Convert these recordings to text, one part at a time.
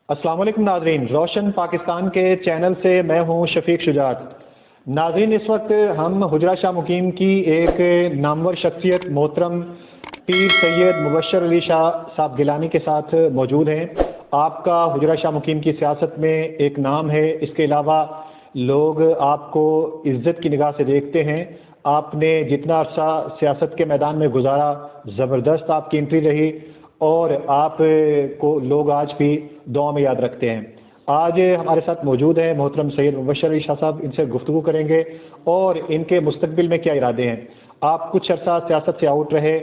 السلام علیکم ناظرین، روشن پاکستان کے چینل سے میں ہوں شفیق شجاعت۔ ناظرین، اس وقت ہم حجرہ شاہ مقیم کی ایک نامور شخصیت محترم پیر سید مبشر علی شاہ صاحب گیلانی کے ساتھ موجود ہیں۔ آپ کا حجرہ شاہ مقیم کی سیاست میں ایک نام ہے، اس کے علاوہ لوگ آپ کو عزت کی نگاہ سے دیکھتے ہیں۔ آپ نے جتنا عرصہ سیاست کے میدان میں گزارا، زبردست آپ کی انٹری رہی اور آپ کو لوگ آج بھی دعا میں یاد رکھتے ہیں۔ آج ہمارے ساتھ موجود ہیں محترم سید مبشر علی شاہ صاحب، ان سے گفتگو کریں گے اور ان کے مستقبل میں کیا ارادے ہیں۔ آپ کچھ عرصہ سیاست سے آؤٹ رہے،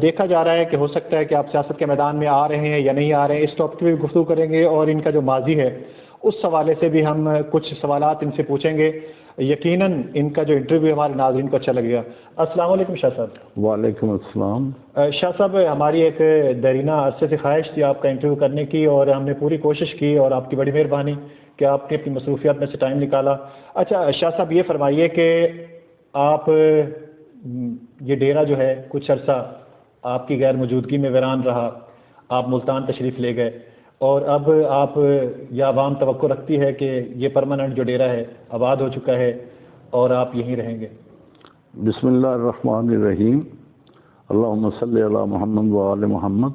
دیکھا جا رہا ہے کہ ہو سکتا ہے کہ آپ سیاست کے میدان میں آ رہے ہیں یا نہیں آ رہے ہیں، اس ٹاپک پہ بھی گفتگو کریں گے اور ان کا جو ماضی ہے اس حوالے سے بھی ہم کچھ سوالات ان سے پوچھیں گے۔ یقیناً ان کا جو انٹرویو ہمارے ناظرین کو اچھا لگے گا۔ السلام علیکم شاہ صاحب۔ وعلیکم السلام۔ شاہ صاحب، ہماری ایک دیرینہ عرصے سے خواہش تھی آپ کا انٹرویو کرنے کی اور ہم نے پوری کوشش کی اور آپ کی بڑی مہربانی کہ آپ نے اپنی مصروفیات میں سے ٹائم نکالا۔ اچھا شاہ صاحب، یہ فرمائیے کہ آپ یہ ڈیرہ جو ہے کچھ عرصہ آپ کی غیر موجودگی میں ویران رہا، آپ ملتان تشریف لے گئے اور اب آپ یہ عوام توقع رکھتی ہے کہ یہ پرماننٹ جو ڈیرہ ہے آباد ہو چکا ہے اور آپ یہیں رہیں گے۔ بسم اللہ الرحمن الرحیم، اللہم صلی علی محمد و آل محمد۔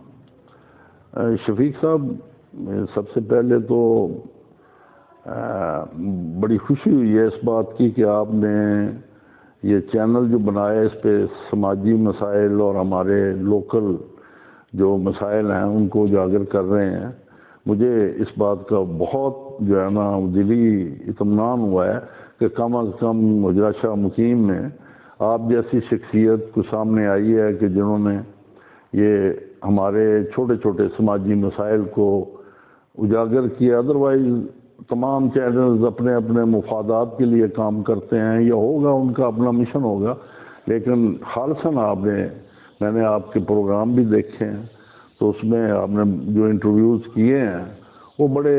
شفیق صاحب، سب سے پہلے تو بڑی خوشی ہوئی ہے اس بات کی کہ آپ نے یہ چینل جو بنایا، اس پہ سماجی مسائل اور ہمارے لوکل جو مسائل ہیں ان کو اجاگر کر رہے ہیں۔ مجھے اس بات کا بہت جو ہے نا دلی اطمینان ہوا ہے کہ کم از کم حجرہ شاہ مقیم میں آپ جیسی شخصیت کو سامنے آئی ہے کہ جنہوں نے یہ ہمارے چھوٹے چھوٹے سماجی مسائل کو اجاگر کیا۔ ادروائز تمام چینلز اپنے اپنے مفادات کے لیے کام کرتے ہیں، یہ ہوگا ان کا اپنا مشن ہوگا، لیکن خالصاً میں نے آپ کے پروگرام بھی دیکھے ہیں تو اس میں آپ نے جو انٹرویوز کیے ہیں وہ بڑے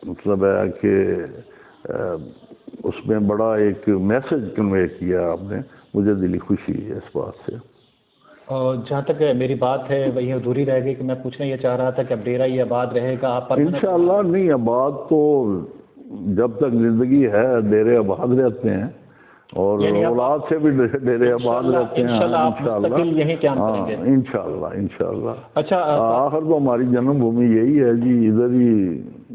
مطلب ہے کہ اس میں بڑا ایک میسج کنوے کیا آپ نے، مجھے دلی خوشی ہے اس بات سے۔ اور جہاں تک میری بات ہے وہی ادھوری رہ گئی کہ میں پوچھنا یہ چاہ رہا تھا کہ اب ڈیرہ یہ آباد رہے گا آپ پر؟ انشاءاللہ نہیں، آباد تو جب تک زندگی ہے ڈیرے آباد رہتے ہیں اور اولاد سے بھی ڈیرے آباد رہتے ہیں انشاءاللہ، انشاءاللہ۔ اچھا، آخر تو ہماری جنم بھومی یہی ہے جی، ادھر ہی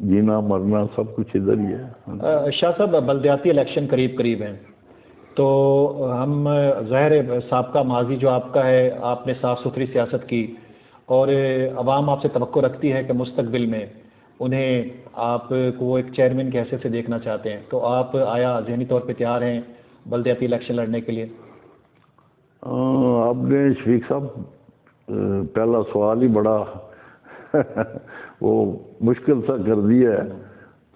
جینا مرنا سب کچھ ادھر ہی ہے۔ شاہ صاحب، بلدیاتی الیکشن قریب قریب ہیں تو ہم ظاہر سابقہ ماضی جو آپ کا ہے، آپ نے صاف ستھری سیاست کی اور عوام آپ سے توقع رکھتی ہے کہ مستقبل میں انہیں آپ کو ایک چیئرمین کی حیثیت سے دیکھنا چاہتے ہیں، تو آپ آیا ذہنی طور پہ تیار ہیں بلدیاتی الیکشن لڑنے کے لیے؟ آپ نے شفیق صاحب پہلا سوال ہی بڑا وہ مشکل سا کر دیا ہے۔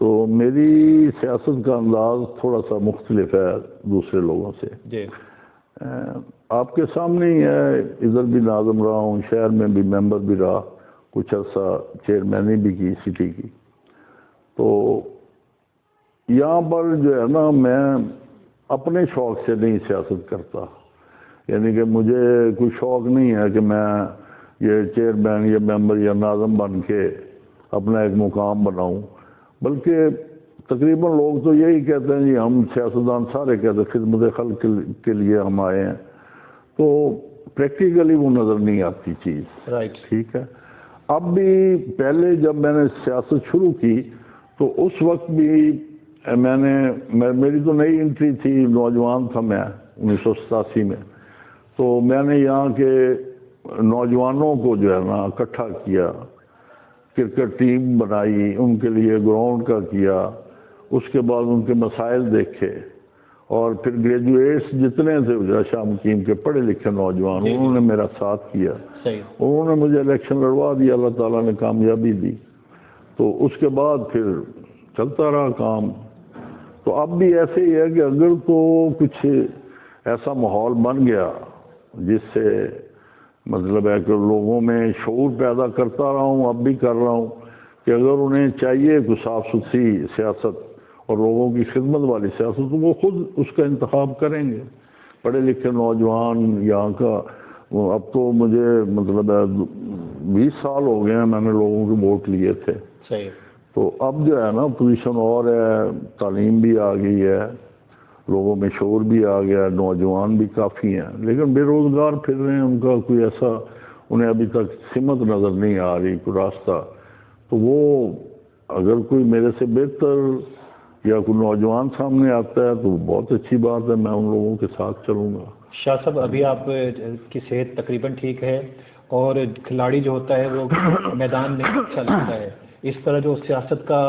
تو میری سیاست کا انداز تھوڑا سا مختلف ہے دوسرے لوگوں سے جی۔ آپ کے سامنے ہی ہے، ادھر بھی ناظم رہا ہوں، شہر میں بھی ممبر بھی رہا، کچھ عرصہ چیئرمینی بھی کی سٹی کی۔ تو یہاں پر جو ہے نا میں اپنے شوق سے نہیں سیاست کرتا، یعنی کہ مجھے کوئی شوق نہیں ہے کہ میں یہ چیئرمین یا ممبر یا ناظم بن کے اپنا ایک مقام بناؤں، بلکہ تقریباً لوگ تو یہی کہتے ہیں جی، ہم سیاستدان سارے کہتے ہیں خدمت خلق کے لیے ہم آئے ہیں، تو پریکٹیکلی وہ نظر نہیں آتی چیز۔ ٹھیک ہے، اب بھی پہلے جب میں نے سیاست شروع کی تو اس وقت بھی میری تو نئی انٹری تھی، نوجوان تھا میں 1987 میں، تو میں نے یہاں کے نوجوانوں کو جو ہے نا اکٹھا کیا، کرکٹ ٹیم بنائی، ان کے لیے گراؤنڈ کا کیا، اس کے بعد ان کے مسائل دیکھے اور پھر گریجویٹس جتنے تھے حجرہ شاہ مقیم کے پڑھے لکھے نوجوان، انہوں نے میرا ساتھ کیا، انہوں نے مجھے الیکشن لڑوا دیا، اللہ تعالیٰ نے کامیابی دی، تو اس کے بعد پھر چلتا رہا کام۔ تو اب بھی ایسے ہی ہے کہ اگر تو کچھ ایسا ماحول بن گیا جس سے مطلب ہے کہ لوگوں میں شعور پیدا کرتا رہا ہوں، اب بھی کر رہا ہوں کہ اگر انہیں چاہیے کہ صاف ستھری سیاست اور لوگوں کی خدمت والی سیاست تو وہ خود اس کا انتخاب کریں گے۔ پڑھے لکھے نوجوان یہاں کا، اب تو مجھے مطلب ہے 20 سال ہو گئے ہیں میں نے لوگوں کے ووٹ لیے تھے، صحیح. تو اب جو ہے نا پوزیشن اور ہے، تعلیم بھی آ گئی ہے، لوگوں میں شعور بھی آ گیا، نوجوان بھی کافی ہیں، لیکن بے روزگار پھر رہے ہیں، ان کا کوئی ایسا انہیں ابھی تک سمت نظر نہیں آ رہی، کوئی راستہ. تو وہ اگر کوئی میرے سے بہتر یا کوئی نوجوان سامنے آتا ہے تو بہت اچھی بات ہے، میں ان لوگوں کے ساتھ چلوں گا. شاہ صاحب ابھی آپ کی صحت تقریباً ٹھیک ہے اور کھلاڑی جو ہوتا ہے وہ میدان میں اچھا لگتا ہے، اس طرح جو سیاست کا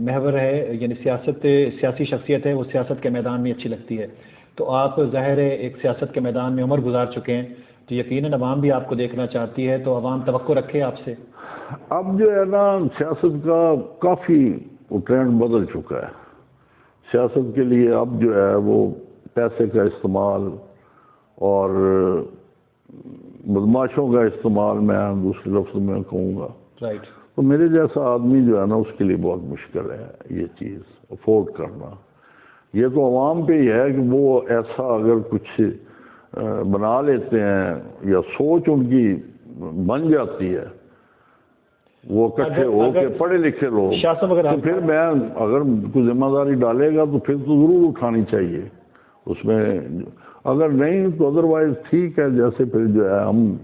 محور ہے یعنی سیاسی شخصیت ہے وہ سیاست کے میدان میں اچھی لگتی ہے. تو آپ ظاہر ہے ایک سیاست کے میدان میں عمر گزار چکے ہیں تو یقیناً عوام بھی آپ کو دیکھنا چاہتی ہے، تو عوام توقع رکھے آپ سے. اب جو ہے نا سیاست کا کافی وہ ٹرینڈ بدل چکا ہے. سیاست کے لیے اب جو ہے وہ پیسے کا استعمال اور بدماشوں کا استعمال، میں دوسرے لفظ میں کہوں گا. رائٹ. تو میرے جیسا آدمی جو ہے نا اس کے لیے بہت مشکل ہے یہ چیز افورڈ کرنا. یہ تو عوام پہ ہی ہے کہ وہ ایسا اگر کچھ بنا لیتے ہیں یا سوچ ان کی بن جاتی ہے، وہ اکٹھے ہو کے پڑھے لکھے لوگ، تو پھر میں اگر کوئی ذمہ داری ڈالے گا تو پھر تو ضرور اٹھانی چاہیے اس میں. اگر نہیں تو ادروائز ٹھیک ہے. جیسے پھر جو ہے ہم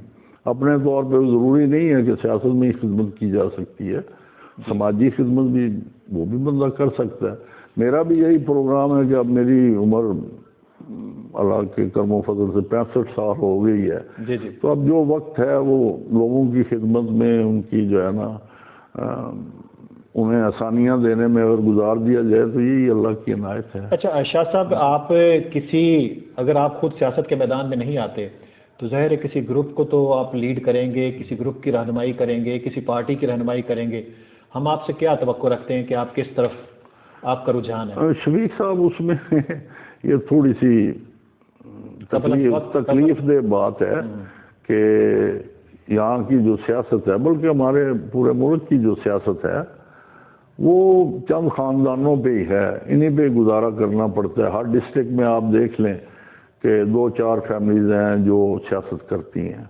اپنے طور پہ ضروری نہیں ہے کہ سیاست میں ہی خدمت کی جا سکتی ہے، سماجی خدمت بھی وہ بھی بندہ کر سکتا ہے. میرا بھی یہی پروگرام ہے کہ اب میری عمر اللہ کے کرم و فضل سے 65 سال ہو گئی ہے. جی جی. تو اب جو وقت ہے وہ لوگوں کی خدمت میں، ان کی جو ہے نا انہیں آسانیاں دینے میں اگر گزار دیا جائے تو یہی اللہ کی عنایت ہے. اچھا شاہ صاحب، آپ اگر آپ خود سیاست کے میدان میں نہیں آتے تو ظاہر ہے کسی گروپ کو تو آپ لیڈ کریں گے، کسی گروپ کی رہنمائی کریں گے، کسی پارٹی کی رہنمائی کریں گے. ہم آپ سے کیا توقع رکھتے ہیں کہ آپ کس طرف آپ کا رجحان ہے؟ شفیق صاحب اس میں یہ تھوڑی سی تکلیف دہ بات ہے کہ یہاں کی جو سیاست ہے، بلکہ ہمارے پورے ملک کی جو سیاست ہے وہ چند خاندانوں پہ ہی ہے، انہی پہ گزارا کرنا پڑتا ہے. ہر ڈسٹرکٹ میں آپ دیکھ لیں کہ 2-4 فیملیز ہیں جو سیاست کرتی ہیں.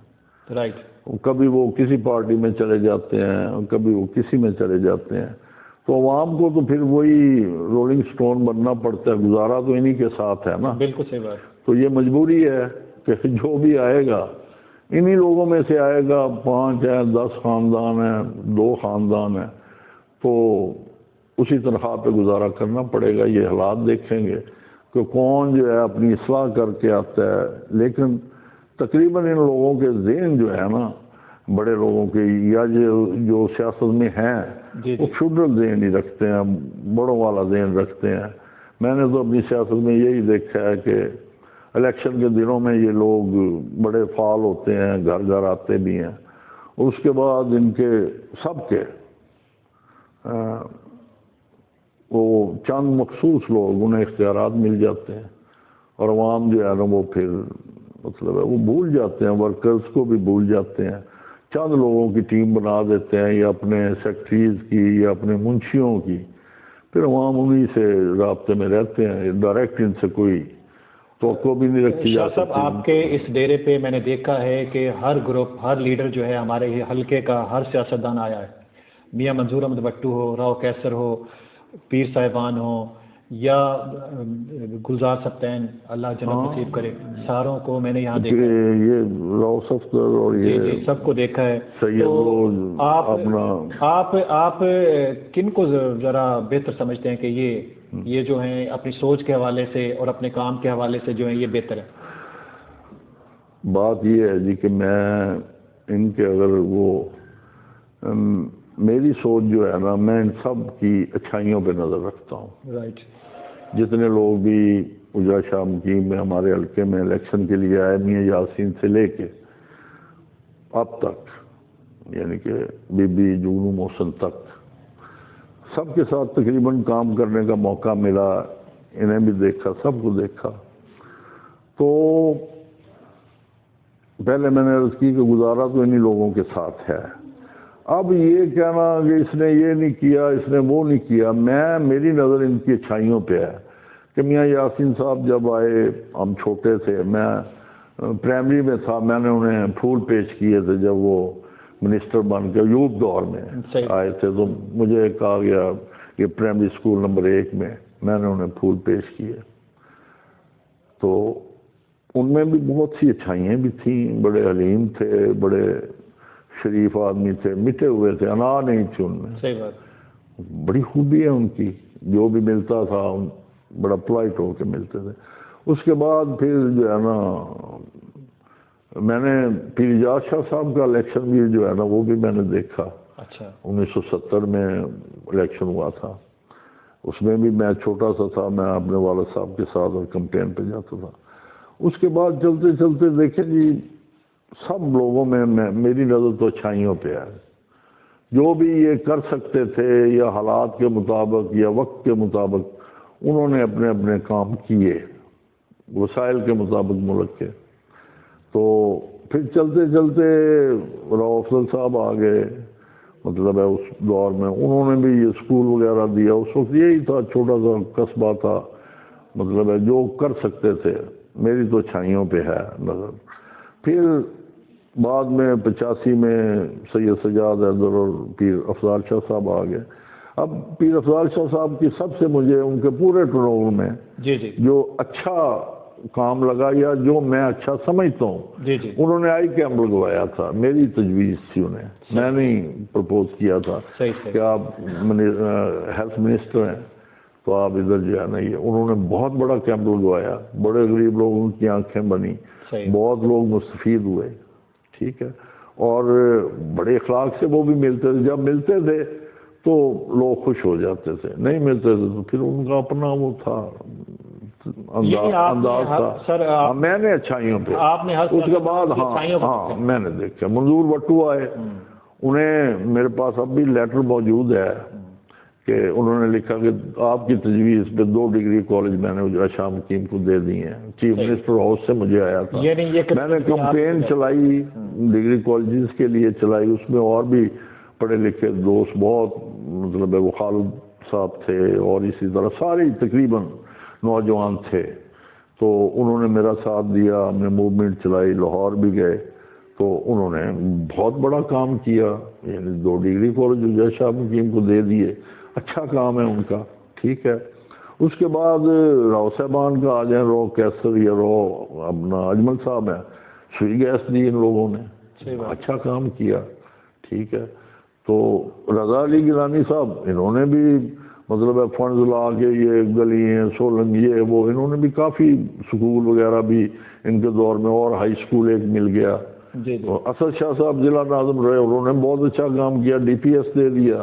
رائٹ. کبھی وہ کسی پارٹی میں چلے جاتے ہیں، کبھی وہ کسی میں چلے جاتے ہیں. تو عوام کو تو پھر وہی رولنگ سٹون بننا پڑتا ہے، گزارا تو انہی کے ساتھ ہے نا. بالکل صحیح بات. تو یہ مجبوری ہے کہ جو بھی آئے گا انہی لوگوں میں سے آئے گا. 5 ہیں، 10 خاندان ہیں، 2 خاندان ہیں، تو اسی تنخواہ پہ گزارا کرنا پڑے گا. یہ حالات دیکھیں گے کہ کون جو ہے اپنی اصلاح کر کے آتا ہے. لیکن تقریباً ان لوگوں کے ذہن جو ہے نا، بڑے لوگوں کے یا جو سیاست میں ہیں وہ فیوڈل ذہن ہی رکھتے ہیں، بڑوں والا ذہن رکھتے ہیں. میں نے تو اپنی سیاست میں یہی دیکھا ہے کہ الیکشن کے دنوں میں یہ لوگ بڑے فعال ہوتے ہیں، گھر گھر آتے بھی ہیں. اس کے بعد ان کے سب کے وہ چند مخصوص لوگ انہیں اختیارات مل جاتے ہیں اور عوام جو ہے نا وہ پھر مطلب ہے وہ بھول جاتے ہیں، ورکرز کو بھی بھول جاتے ہیں. چند لوگوں کی ٹیم بنا دیتے ہیں یا اپنے سیکٹریز کی یا اپنے منشیوں کی، پھر عوام انہی سے رابطے میں رہتے ہیں. ڈائریکٹ ان سے کوئی توقع بھی نہیں رکھی جا سکتی. شاہ صاحب آپ کے اس ڈیرے پہ میں نے دیکھا ہے کہ ہر گروپ، ہر لیڈر جو ہے ہمارے یہ حلقے کا، ہر سیاستدان آیا ہے. میاں منظور احمد بٹو ہو، راؤ کیسر ہو، پیر صاحبان ہوں یا گلزار سبتین، اللہ جنت نصیب کرے، ساروں کو میں نے یہاں دیکھا ہے. یہ راؤ صفدر اور یہ سب کو دیکھا ہے. تو آپ کن کو ذرا بہتر سمجھتے ہیں کہ یہ جو ہیں اپنی سوچ کے حوالے سے اور اپنے کام کے حوالے سے جو ہیں یہ بہتر ہے؟ بات یہ ہے جی کہ میں ان کے اگر وہ میری سوچ جو ہے نا، میں ان سب کی اچھائیوں پہ نظر رکھتا ہوں. رائٹ. جتنے لوگ بھی حجرہ شاہ مقیم میں ہمارے حلقے میں الیکشن کے لیے آئے، میاں یاسین سے لے کے اب تک، یعنی کہ بی بی جگنو محسن تک، سب کے ساتھ تقریباً کام کرنے کا موقع ملا. انہیں بھی دیکھا، سب کو دیکھا. تو پہلے میں نے عرض کی کہ گزارا تو انہی لوگوں کے ساتھ ہے. اب یہ کہنا کہ اس نے یہ نہیں کیا، اس نے وہ نہیں کیا، میری نظر ان کی اچھائیوں پہ ہے. کہ میاں یاسین صاحب جب آئے، ہم چھوٹے تھے، میں پرائمری میں تھا، میں نے انہیں پھول پیش کیے تھے جب وہ منسٹر بن کے یوتھ دور میں آئے تھے، تو مجھے کہا گیا کہ پرائمری اسکول نمبر 1 میں نے انہیں پھول پیش کیے، تو ان میں بھی بہت سی اچھائیاں بھی تھیں، بڑے حلیم تھے، بڑے شریف آدمی تھے، مٹے ہوئے تھے، انا نہیں تھی ان میں، صحیح بات، بڑی خوبی ہے ان کی، جو بھی ملتا تھا بڑا پولائٹ ہو کے ملتے تھے۔ اس کے بعد پھر جو ہے نا میں نے پیر اجاز شاہ صاحب کا الیکشن بھی جو ہے نا وہ بھی میں نے دیکھا، اچھا 1970 میں الیکشن ہوا تھا، اس میں بھی میں چھوٹا سا تھا، میں اپنے والد صاحب کے ساتھ اور کمپین پہ جاتا تھا۔ اس کے بعد چلتے چلتے دیکھیں جی سب لوگوں میں میری نظر تو اچھائیوں پہ ہے، جو بھی یہ کر سکتے تھے یا حالات کے مطابق یا وقت کے مطابق انہوں نے اپنے اپنے کام کیے وسائل کے مطابق ملک کے۔ تو پھر چلتے چلتے راؤ افضل صاحب آ گئے، مطلب ہے اس دور میں انہوں نے بھی یہ اسکول وغیرہ دیا، اس وقت یہی تھا، چھوٹا سا قصبہ تھا، مطلب ہے جو کر سکتے تھے، میری تو اچھائیوں پہ ہے نظر۔ پھر بعد میں 85 میں سید سجاد حیدر اور پیر افضال شاہ صاحب آ گئے۔ اب پیر افضال شاہ صاحب کی سب سے مجھے ان کے پورے ٹرور میں جو اچھا کام لگا یا جو میں اچھا سمجھتا ہوں، انہوں نے آئی کیمپ لگوایا تھا، میری تجویز تھی انہیں، میں نے پرپوز کیا تھا کہ آپ ہیلتھ منسٹر ہیں تو آپ ادھر جو ہے نا یہ، انہوں نے بہت بڑا کیمپ لگوایا، بڑے غریب لوگوں کی آنکھیں بنی، بہت لوگ مستفید ہوئے، ٹھیک ہے، اور بڑے اخلاق سے وہ بھی ملتے تھے، جب ملتے تھے تو لوگ خوش ہو جاتے تھے، نہیں ملتے تھے تو پھر ان کا اپنا وہ تھا انداز تھا۔ میں نے اچھائیوں پہ اس کے بعد ہاں میں نے دیکھا منظور بٹو آئے، انہیں میرے پاس اب بھی لیٹر موجود ہے کہ انہوں نے لکھا کہ آپ کی تجویز پہ 2 ڈگری کالج میں نے اجرا شاہ مقیم کو دے دی ہیں، چیف منسٹر ہاؤس سے مجھے آیا تھا، میں نے کمپین چلائی ڈگری کالجز کے لیے چلائی، اس میں اور بھی پڑھے لکھے دوست بہت، مطلب ہے وہ خالد صاحب تھے اور اسی طرح سارے تقریباً نوجوان تھے، تو انہوں نے میرا ساتھ دیا، ہم نے موومنٹ چلائی، لاہور بھی گئے، تو انہوں نے بہت بڑا کام کیا، یعنی 2 ڈگری کالج اجرا شاہ مقیم کو دے دیے، اچھا کام ہے ان کا، ٹھیک ہے۔ اس کے بعد راؤ صاحبان کا آ جائیں، راؤ کیسر یا راؤ اپنا اجمل صاحب ہیں، سوئی گیس دی ان لوگوں نے، اچھا کام کیا، ٹھیک ہے۔ تو رضا علی گیلانی صاحب انہوں نے بھی مطلب ہے فنڈز لا کے یہ گلی ہیں سولنگ یہ وہ، انہوں نے بھی کافی سکول وغیرہ بھی ان کے دور میں، اور ہائی سکول ایک مل گیا۔ اسد شاہ صاحب ضلع ناظم رہے، انہوں نے بہت اچھا کام کیا، ڈی پی ایس دے دیا۔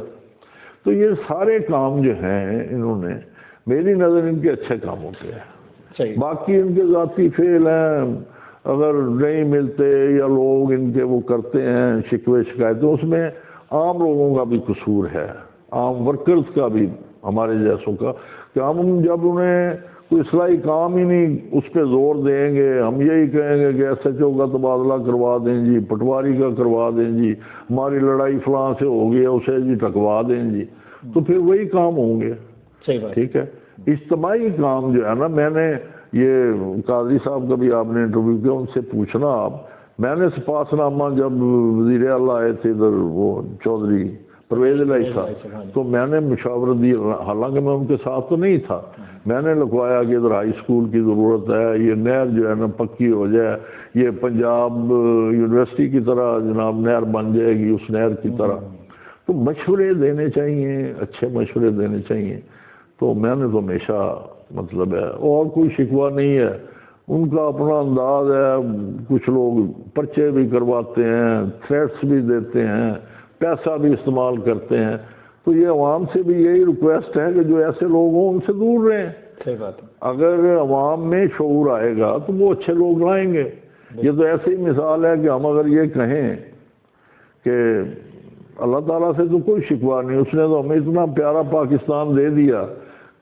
تو یہ سارے کام جو ہیں انہوں نے، میری نظر ان کے اچھے کاموں پہ ہے، باقی ان کے ذاتی فعل ہیں، اگر نہیں ملتے یا لوگ ان کے وہ کرتے ہیں شکوے شکایتیں، اس میں عام لوگوں کا بھی قصور ہے، عام ورکرز کا بھی، ہمارے جیسوں کا، کہ ہم جب انہیں کوئی اصلاحی کام ہی نہیں اس پہ زور دیں گے، ہم یہی کہیں گے کہ ایس ایچ او کا تبادلہ کروا دیں جی، پٹواری کا کروا دیں جی، ہماری لڑائی فلاں سے ہو گئی ہے اسے جی ٹکوا دیں جی، تو پھر وہی کام ہوں گے، ٹھیک ہے۔ اجتماعی کام جو ہے نا، میں نے یہ قاضی صاحب کا بھی آپ نے انٹرویو کیا، ان سے پوچھنا آپ، میں نے سپاس نامہ جب وزیر اعلیٰ آئے تھے ادھر وہ چودھری پرویز الہی صاحب، تو میں نے مشاورت دی، حالانکہ میں ان کے ساتھ تو نہیں تھا، میں نے لکھوایا کہ ادھر ہائی اسکول کی ضرورت ہے، یہ نہر جو ہے نا پکی ہو جائے، یہ پنجاب یونیورسٹی کی طرح جناب نہر بن جائے گی، اس نہر کی طرح، تو مشورے دینے چاہیے، اچھے مشورے دینے چاہیے۔ تو میں نے تو ہمیشہ مطلب ہے، اور کوئی شکوہ نہیں ہے، ان کا اپنا انداز ہے، کچھ لوگ پرچے بھی کرواتے ہیں، تھریٹس بھی دیتے ہیں، پیسہ بھی استعمال کرتے ہیں، تو یہ عوام سے بھی یہی ریکویسٹ ہے کہ جو ایسے لوگ ہوں ان سے دور رہیں۔ صحیح بات ہے، اگر عوام میں شعور آئے گا تو وہ اچھے لوگ لائیں گے۔ یہ تو ایسی مثال ہے کہ ہم اگر یہ کہیں کہ اللہ تعالیٰ سے تو کوئی شکوہ نہیں، اس نے تو ہمیں اتنا پیارا پاکستان دے دیا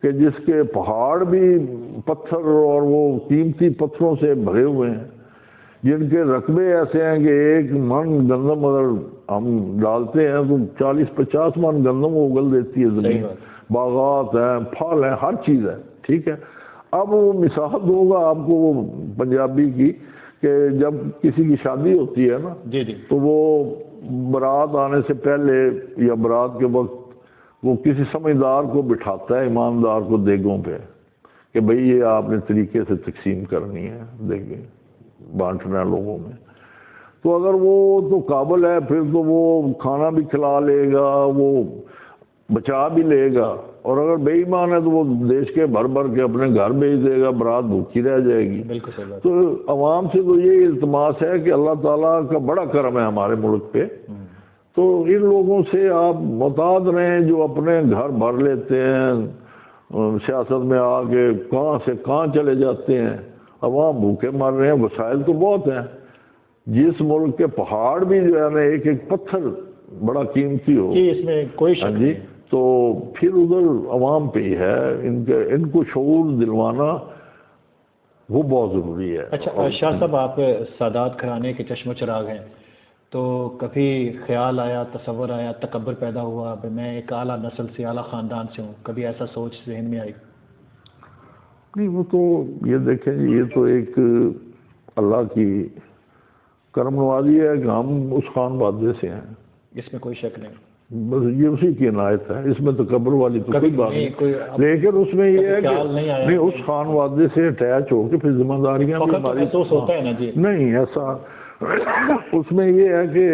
کہ جس کے پہاڑ بھی پتھر اور وہ قیمتی پتھروں سے بھرے ہوئے ہیں، جن کے رقبے ایسے ہیں کہ 1 من گندم اگر ہم ڈالتے ہیں تو 40-50 من گندم اگل دیتی ہے زمین، باغات ہیں، پھل ہیں، ہر چیز ہے، ٹھیک ہے۔ اب وہ مثال دوں گا آپ کو وہ پنجابی کی، کہ جب کسی کی شادی ہوتی ہے نا، تو وہ برات آنے سے پہلے یا برات کے وقت وہ کسی سمجھدار کو بٹھاتا ہے، ایماندار کو دیگوں پہ، کہ بھئی یہ آپ نے طریقے سے تقسیم کرنی ہے، دیکھیں بانٹنا ہے لوگوں میں۔ تو اگر وہ تو قابل ہے پھر تو وہ کھانا بھی کھلا لے گا، وہ بچا بھی لے گا، اور اگر بے ایمان ہے تو وہ دیش کے بھر بھر کے اپنے گھر بھیج دے گا، برات بھوکی رہ جائے گی۔ بالکل صحیح بات۔ تو عوام سے تو یہ التماس ہے کہ اللہ تعالیٰ کا بڑا کرم ہے ہمارے ملک پہ، تو ان لوگوں سے آپ محتاط رہیں جو اپنے گھر بھر لیتے ہیں، سیاست میں آ کے کہاں سے کہاں چلے جاتے ہیں، عوام بھوکے مر رہے ہیں، وسائل تو بہت ہیں۔ جس ملک کے پہاڑ بھی جو ہے نا ایک ایک پتھر بڑا قیمتی ہو، جی اس میں کوئی شک نہیں ہے۔ تو پھر ادھر عوام پہ ہی ہے، ان کو شعور دلوانا وہ بہت ضروری ہے۔ اچھا شاہ صاحب، آپ سادات گھرانے کے چشم و چراغ ہیں، تو کبھی خیال آیا، تصور آیا، تکبر پیدا ہوا کہ میں ایک اعلیٰ نسل سے، اعلیٰ خاندان سے ہوں، کبھی ایسا سوچ ذہن میں آئی؟ نہیں، وہ تو یہ دیکھیں یہ تو ایک اللہ کی کرم نوازی ہے کہ ہم اس خان وادے سے ہیں، اس میں کوئی شک نہیں۔ بس یہ اسی کی عنایت ہے، اس میں تکبر والی تو کوئی بات نہیں، لیکن اس میں یہ ہے کہ نہیں اس خان وادے سے اٹیچ ہو کے پھر ذمہ داریاں بھی ہماری محسوس ہوتا ہے نا جی۔ نہیں ایسا، اس میں یہ ہے کہ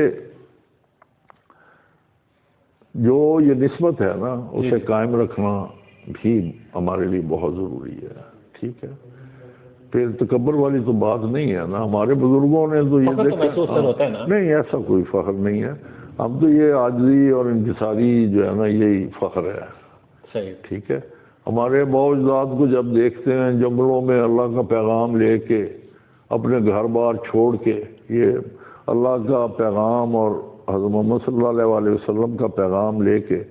جو یہ نسبت ہے نا اسے قائم رکھنا بھی ہمارے لیے بہت ضروری ہے، ٹھیک ہے؟ پھر تکبر والی تو بات نہیں ہے نا، ہمارے بزرگوں نے تو یہ دیکھا نہیں، ایسا کوئی فخر نہیں ہے، اب تو یہ عاجزی اور انکساری جو ہے نا یہی فخر ہے، صحیح، ٹھیک ہے؟ ہمارے باوجداد کو جب دیکھتے ہیں جنگلوں میں اللہ کا پیغام لے کے، اپنے گھر بار چھوڑ کے، یہ اللہ کا پیغام اور حضرت محمد صلی اللہ علیہ وسلم کا پیغام لے کے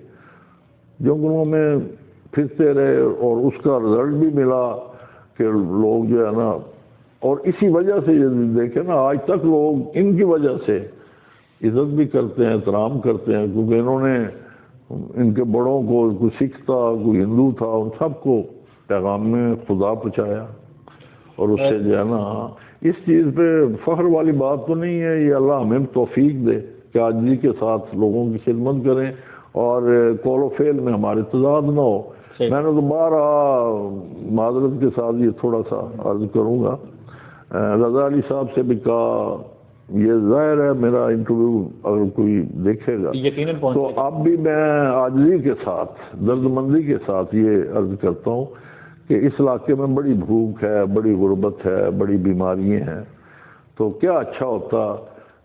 جنگلوں میں پھرتے رہے، اور اس کا رزلٹ بھی ملا کہ لوگ جو ہے نا، اور اسی وجہ سے یہ دیکھیں نا آج تک لوگ ان کی وجہ سے عزت بھی کرتے ہیں، احترام کرتے ہیں، کیونکہ انہوں نے ان کے بڑوں کو، کوئی سکھ تھا، کوئی ہندو تھا، ان سب کو پیغام میں خدا پہنچایا، اور اس سے جو ہے نا اس چیز پہ فخر والی بات تو نہیں ہے۔ یہ اللہ ہمیں توفیق دے کہ عاجزی کے ساتھ لوگوں کی خدمت کریں اور قول و فعل میں ہمارے تضاد نہ ہو۔ میں نے دوبارہ معذرت کے ساتھ یہ تھوڑا سا عرض کروں گا، رضا علی صاحب سے بھی کہا، یہ ظاہر ہے میرا انٹرویو اگر کوئی دیکھے گا تو اب بھی میں عاجزی کے ساتھ، درد مندی کے ساتھ یہ عرض کرتا ہوں کہ اس علاقے میں بڑی بھوک ہے، بڑی غربت ہے، بڑی بیماریاں ہیں، تو کیا اچھا ہوتا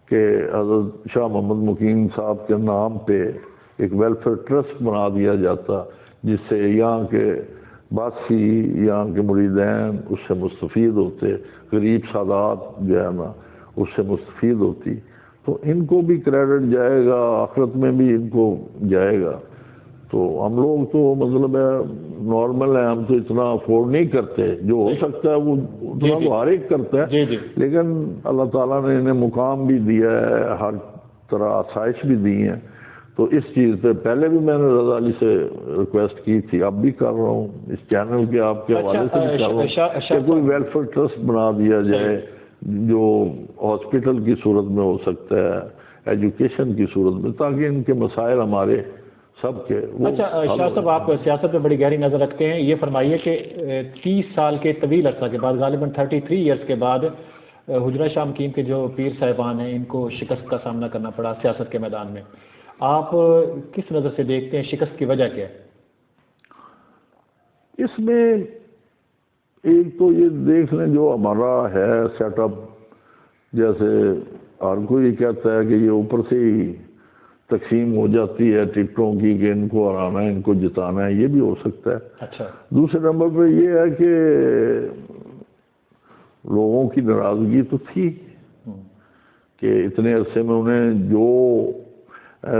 کہ حضرت شاہ محمد مقیم صاحب کے نام پہ ایک ویلفیئر ٹرسٹ بنا دیا جاتا، جس سے یہاں کے باسی، یہاں کے مریدین اس سے مستفید ہوتے، غریب سادات جو ہے نا اس سے مستفید ہوتی، تو ان کو بھی کریڈٹ جائے گا، آخرت میں بھی ان کو جائے گا۔ تو ہم لوگ تو مطلب ہے نارمل ہے، ہم تو اتنا افورڈ نہیں کرتے، جو ہو سکتا ہے وہ اتنا تو ہر ایک کرتا ہے، لیکن اللہ تعالیٰ نے انہیں مقام بھی دیا ہے، ہر طرح آسائش بھی دی ہیں، تو اس چیز پہ پہلے بھی میں نے رضا علی سے ریکویسٹ کی تھی، اب بھی کر رہا ہوں، اس چینل کے آپ کے حوالے سے بھی کر رہا ہوں کہ کوئی ویلفیئر ٹرسٹ بنا دیا جائے جو ہاسپٹل کی صورت میں ہو سکتا ہے، ایجوکیشن کی صورت میں، تاکہ ان کے مسائل ہمارے سب کے۔ اچھا شاہ صاحب، آپ سیاست پہ بڑی گہری نظر رکھتے ہیں، یہ فرمائیے کہ 30 سال کے طویل عرصہ کے بعد، غالباً 33 ایئرس کے بعد، حجرہ شاہ مقیم کے جو پیر صاحبان ہیں ان کو شکست کا سامنا کرنا پڑا سیاست کے میدان میں، آپ کس نظر سے دیکھتے ہیں؟ شکست کی وجہ کیا ہے؟ اس میں ایک تو یہ دیکھ لیں جو ہمارا ہے سیٹ اپ، جیسے ہر کوئی کہتا ہے کہ یہ اوپر سے ہی تقسیم ہو جاتی ہے ٹکٹوں کی کہ ان کو ہرانا ہے، ان کو جتانا ہے، یہ بھی ہو سکتا ہے۔ اچھا، دوسرے نمبر پہ یہ ہے کہ لوگوں کی ناراضگی تو تھی کہ اتنے عرصے میں انہیں جو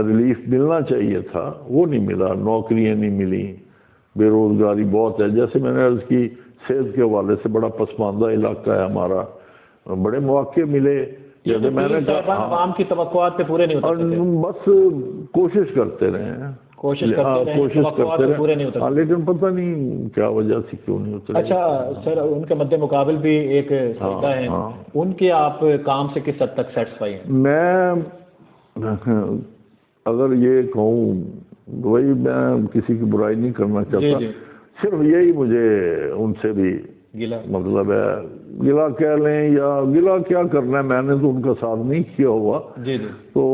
ریلیف ملنا چاہیے تھا وہ نہیں ملا، نوکریاں نہیں ملیں، بے روزگاری بہت ہے، جیسے میں نے عرض کی صحت کے حوالے سے بڑا پسماندہ علاقہ ہے ہمارا، بڑے مواقع ملے، جیسے میں نے کہا عوام کی توقعات پہ پورے نہیں اترتے، بس کوشش کرتے رہے ہیں، کوشش کرتے رہے، لیکن پتہ نہیں کیا وجہ سے کیوں نہیں اترے۔ اچھا سر، ان کے مد مقابل بھی ایک سیدہ ہیں، ان کے آپ کام سے کس حد تک سیٹسفائی ہیں؟ میں اگر یہ کہوں وہی میں کسی کی برائی نہیں کرنا چاہتا، صرف یہی مجھے ان سے بھی مطلب ہے، گلا کہہ لیں یا گلا کیا کرنا ہے، میں نے تو ان کا ساتھ نہیں کیا ہوا، تو